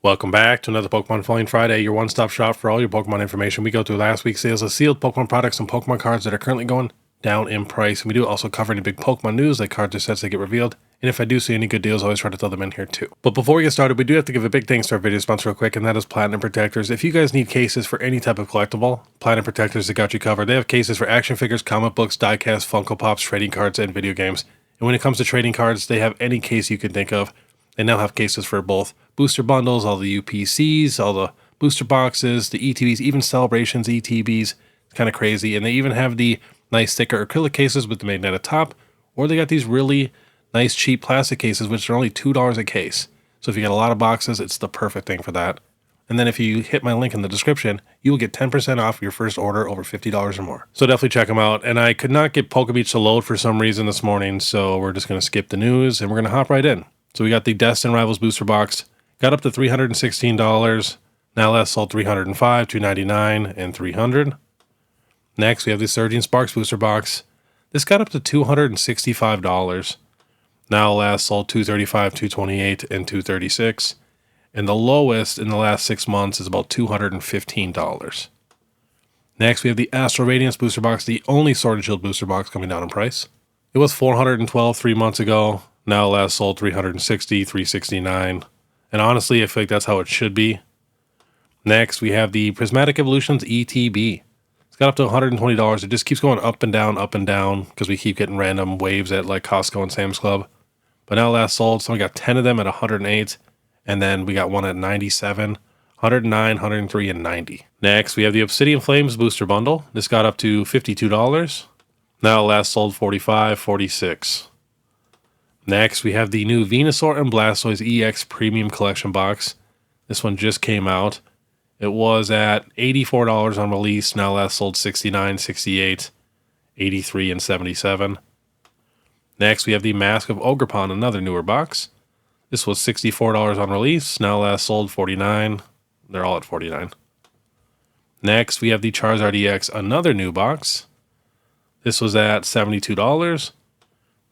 Welcome back to another Pokemon Flying Friday, your one-stop shop for all your Pokemon information. We go through last week's sales of sealed Pokemon products and Pokemon cards that are currently going down in price. And we do also cover any big Pokemon news, like cards or sets that get revealed. And if I do see any good deals, I always try to throw them in here too. But before we get started, we do have to give a big thanks to our video sponsor real quick, and that is Platinum Protectors. If you guys need cases for any type of collectible, Platinum Protectors have got you covered. They have cases for action figures, comic books, diecast, Funko Pops, trading cards, and video games. And when it comes to trading cards, they have any case you can think of. They now have cases for both booster bundles, all the UPCs, all the booster boxes, the ETBs, even Celebrations ETBs. It's kind of crazy. And they even have the nice thicker acrylic cases with the magnetic top, or they got these really nice cheap plastic cases, which are only $2 a case. So if you got a lot of boxes, it's the perfect thing for that. And then if you hit my link in the description, you will get 10% off your first order over $50 or more. So definitely check them out. And I could not get PokeBeard to load for some reason this morning, so we're just going to skip the news and we're going to hop right in. So we got the Destin Rivals booster box, got up to $316. Now last sold $305, $299, and $300. Next, we have the Surging Sparks booster box. This got up to $265. Now last sold $235, $228, and $236. And the lowest in the last 6 months is about $215. Next, we have the Astral Radiance booster box, the only Sword and Shield booster box coming down in price. It was $412 3 months ago. Now last sold $360, $369. And honestly, I feel like that's how it should be. Next, we have the Prismatic Evolutions ETB. It's got up to $120. It just keeps going up and down because we keep getting random waves at like Costco and Sam's Club. But now last sold, so we got 10 of them at 108. And then we got one at 97, 109, 103, and 90. Next, we have the Obsidian Flames booster bundle. This got up to $52. Now last sold $45, $46. Next, we have the new Venusaur and Blastoise EX Premium Collection box. This one just came out. It was at $84 on release. Now last sold $69, $68, $83, and $77. Next, we have the Mask of Ogerpon, another newer box. This was $64 on release. Now last sold $49. They're all at $49. Next, we have the Charizard EX, another new box. This was at $72.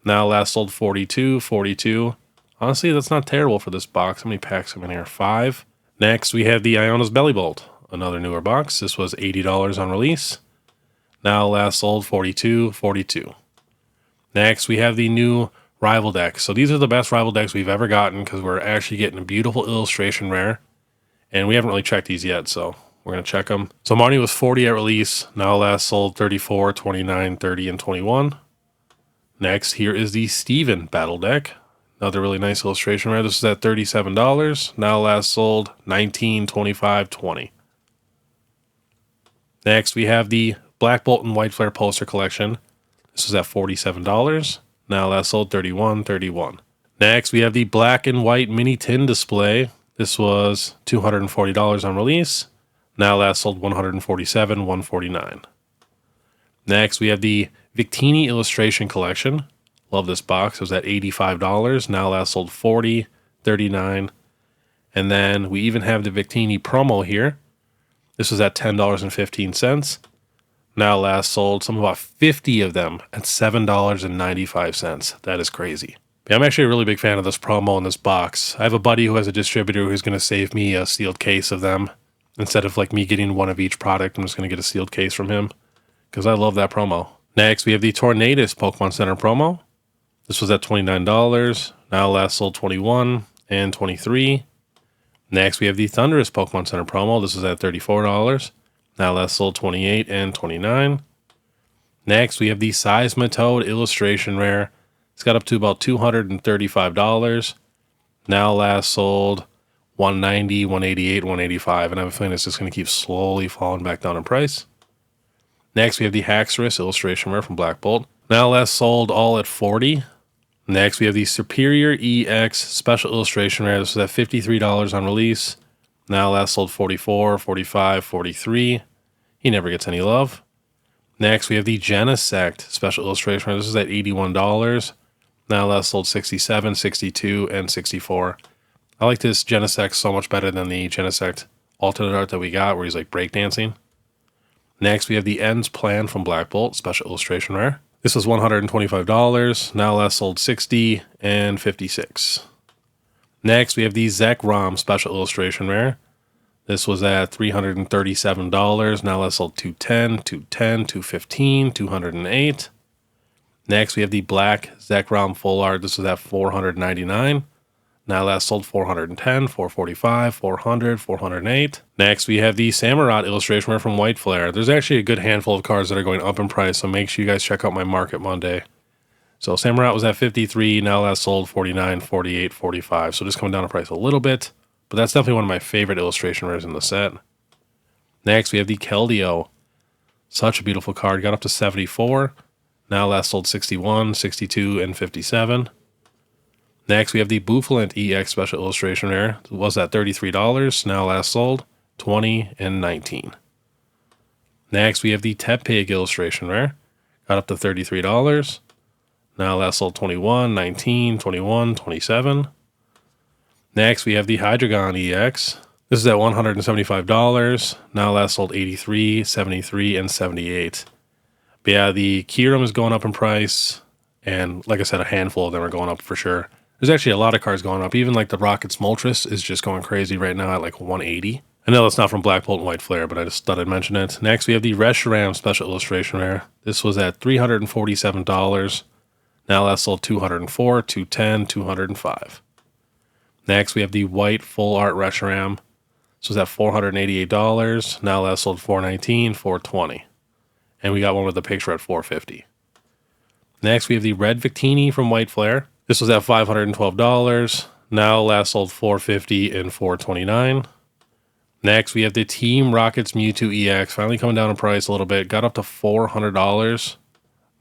Now last sold $42, $42. Honestly, that's not terrible for this box. How many packs are in here? 5. Next, we have the Iona's Belly Bolt, another newer box. This was $80 on release. Now last sold $42, $42. Next, we have the new Rival Deck. So these are the best Rival Decks we've ever gotten because we're actually getting a beautiful illustration rare. And we haven't really checked these yet, so we're going to check them. So Marnie was 40 at release. Now last sold 34, 29, 30, and 21. Next, here is the Steven Battle Deck. Another really nice illustration rare. This is at $37. Now last sold $19, $25, $20. Next, we have the Black Bolt and White Flare poster collection. This was at $47. Now last sold $31, $31. Next, we have the Black and White Mini Tin display. This was $240 on release. Now last sold $147, $149. Next, we have the Victini illustration collection. Love this box. It was at $85. Now last sold $40, $39. And then we even have the Victini promo here. This was at $10.15. Now last sold some about 50 of them at $7.95. That is crazy. But I'm actually a really big fan of this promo in this box. I have a buddy who has a distributor who's going to save me a sealed case of them. Instead of like me getting one of each product, I'm just going to get a sealed case from him because I love that promo. Next, we have the Tornadus Pokemon Center promo. This was at $29. Now last sold $21 and $23. Next, we have the Thundurus Pokemon Center promo. This was at $34. Now last sold $28 and $29. Next, we have the Seismitoad illustration rare. It's got up to about $235. Now last sold $190, $188, $185. And I have a feeling it's just going to keep slowly falling back down in price. Next, we have the Haxorus illustration rare from Black Bolt. Now last sold all at $40. Next, we have the Superior EX special illustration rare. This was at $53 on release. Now last sold $44, $45, $43. He never gets any love. Next, we have the Genesect special illustration rare. This is at $81. Now last sold $67, $62, and $64. I like this Genesect so much better than the Genesect alternate art that we got where he's like breakdancing. Next, we have the Ends Plan from Black Bolt, special illustration rare. This was $125. Now last sold $60 and $56. Next, we have the Zekrom Special Illustration Rare. This was at $337. Now that's sold $210, $210, $215, $208. Next, we have the Black Zekrom Full Art. This was at $499. Now that's sold $410, $445, $400, $408. Next, we have the Samurott Illustration Rare from White Flare. There's actually a good handful of cards that are going up in price, so make sure you guys check out my Market Monday. So Samurott was at $53. Now that's sold $49, $48, $45. So just coming down in price a little bit. But that's definitely one of my favorite illustration rares in the set. Next, we have the Keldeo. Such a beautiful card. Got up to $74. Now last sold $61, $62, and $57. Next, we have the Bouffalant EX Special Illustration Rare. It was at $33. Now last sold $20 and $19. Next, we have the Tepig Illustration Rare. Got up to $33. Now last sold $21, $19, $21, $27. Next, we have the Hydreigon EX. This is at $175. Now last sold $83, $73, and $78. But yeah, the Kyurem is going up in price. And like I said, a handful of them are going up for sure. There's actually a lot of cards going up. Even like the Rocket's Moltres is just going crazy right now at like $180. I know that's not from Black Bolt and White Flare, but I just thought I'd mention it. Next, we have the Reshiram Special Illustration Rare. This was at $347. Now last sold $204, $210, $205. Next, we have the White Full Art Reshiram. This was at $488. Now last sold $419, $420. And we got one with the picture at $450. Next, we have the Red Victini from White Flare. This was at $512. Now last sold $450 and $429. Next, we have the Team Rockets Mewtwo EX. Finally coming down in price a little bit. Got up to $400.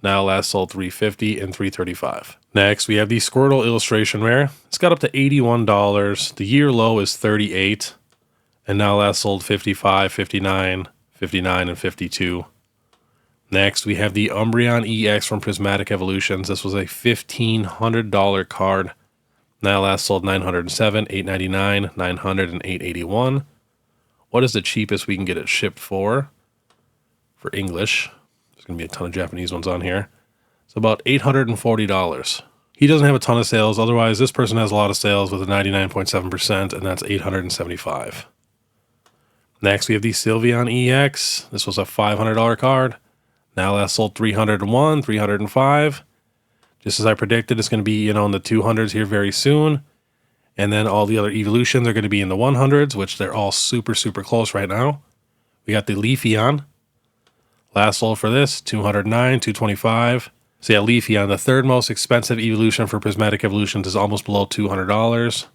Now last sold $350 and $335. Next, we have the Squirtle Illustration Rare. It's got up to $81. The year low is $38. And now last sold $55, $59, $59, and $52. Next, we have the Umbreon EX from Prismatic Evolutions. This was a $1,500 card. Now last sold $907, $899, $900, and $881. What is the cheapest we can get it shipped for English? There's going to be a ton of Japanese ones on here. It's about $840. He doesn't have a ton of sales. Otherwise, this person has a lot of sales with a 99.7%, and that's $875. Next, we have the Sylveon EX. This was a $500 card. Now last sold $301, $305. Just as I predicted, it's going to be, in the 200s here very soon. And then all the other evolutions are going to be in the 100s, which they're all super, super close right now. We got the Leafeon. Last sold for this, $209, $225. So yeah, Leafeon, the third most expensive evolution for Prismatic Evolutions, is almost below $200.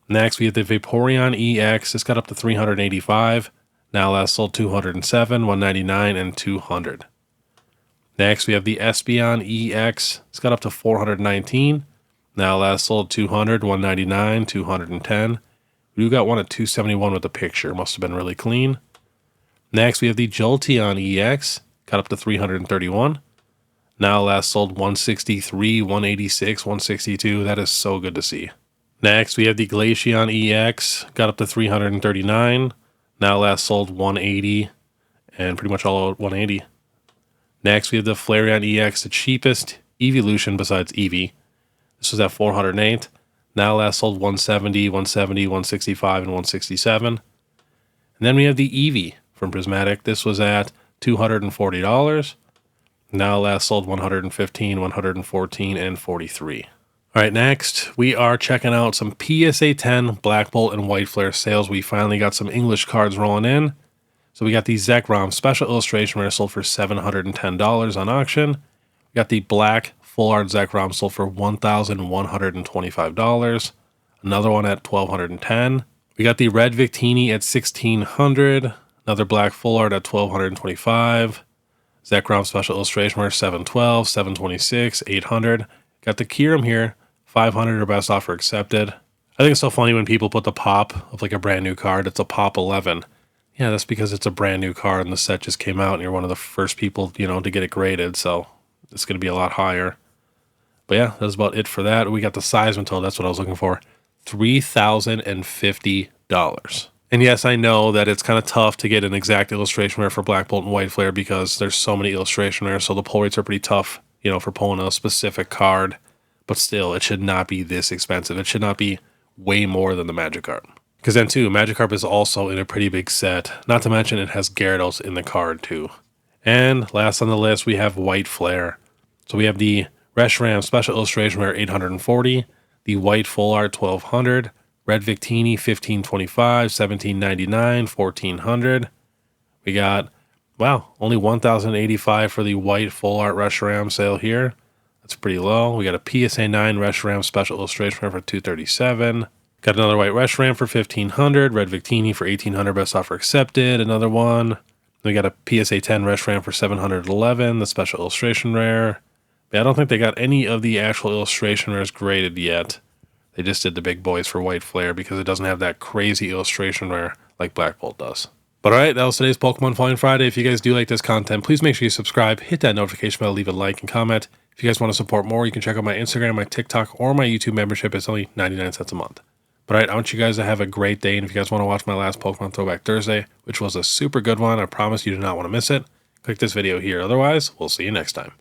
Next, we have the Vaporeon EX. It's got up to $385. Now last sold $207, $199, and $200. Next, we have the Espeon EX. It's got up to $419. Now last sold $200, $199, $210. We got one at $271 with the picture. Must have been really clean. Next, we have the Jolteon EX. Got up to $331. Now last sold $163, $186, $162. That is so good to see. Next, we have the Glaceon EX. Got up to $339. Now last sold $180. And pretty much all $180. Next, we have the Flareon EX, the cheapest evolution besides Eevee. This was at $408. Now last sold $170, $170, $165, and $167. And then we have the Eevee from Prismatic. This was at $240. Now last sold $115, $114, and $43. All right, next, we are checking out some PSA 10 Black Bolt and White Flare sales. We finally got some English cards rolling in. So we got the Zekrom Special Illustration Rare sold for $710 on auction. We got the Black Full Art Zekrom sold for $1,125. Another one at $1,210. We got the Red Victini at $1,600. Another Black Full Art at $1,225. Zekrom Special Illustration Rare $712, $726, $800. Got the Kyurem here, $500 or best offer accepted. I think it's so funny when people put the pop of like a brand new card. It's a pop 11. Yeah, that's because it's a brand new card and the set just came out and you're one of the first people, to get it graded. So it's going to be a lot higher. But yeah, that's about it for that. We got the Seismitoad. That's what I was looking for. $3,050. And yes, I know that it's kind of tough to get an exact illustration rare for Black Bolt and White Flare because there's so many illustration rares. So the pull rates are pretty tough, for pulling a specific card. But still, it should not be this expensive. It should not be way more than the Magikarp. Because then too, Magikarp is also in a pretty big set. Not to mention it has Gyarados in the card too. And last on the list, we have White Flare. So we have the Reshiram Special Illustration Rare 840, the White Full Art 1200, Red Victini 1525, 1799, 1400. We got, wow, only 1085 for the White Full Art Reshiram sale here. That's pretty low. We got a PSA 9 Reshiram Special Illustration Rare for 237. Got another White Reshiram for 1500, Red Victini for 1800, best offer accepted, another one. We got a PSA 10 Reshiram for 711, the Special Illustration Rare. But I don't think they got any of the actual illustration rares graded yet. They just did the big boys for White Flare because it doesn't have that crazy illustration rare like Black Bolt does. But alright, that was today's Pokemon Falling Friday. If you guys do like this content, please make sure you subscribe, hit that notification bell, leave a like and comment. If you guys want to support more, you can check out my Instagram, my TikTok, or my YouTube membership. It's only 99 cents a month. But alright, I want you guys to have a great day, and if you guys want to watch my last Pokemon Throwback Thursday, which was a super good one, I promise you do not want to miss it, click this video here. Otherwise, we'll see you next time.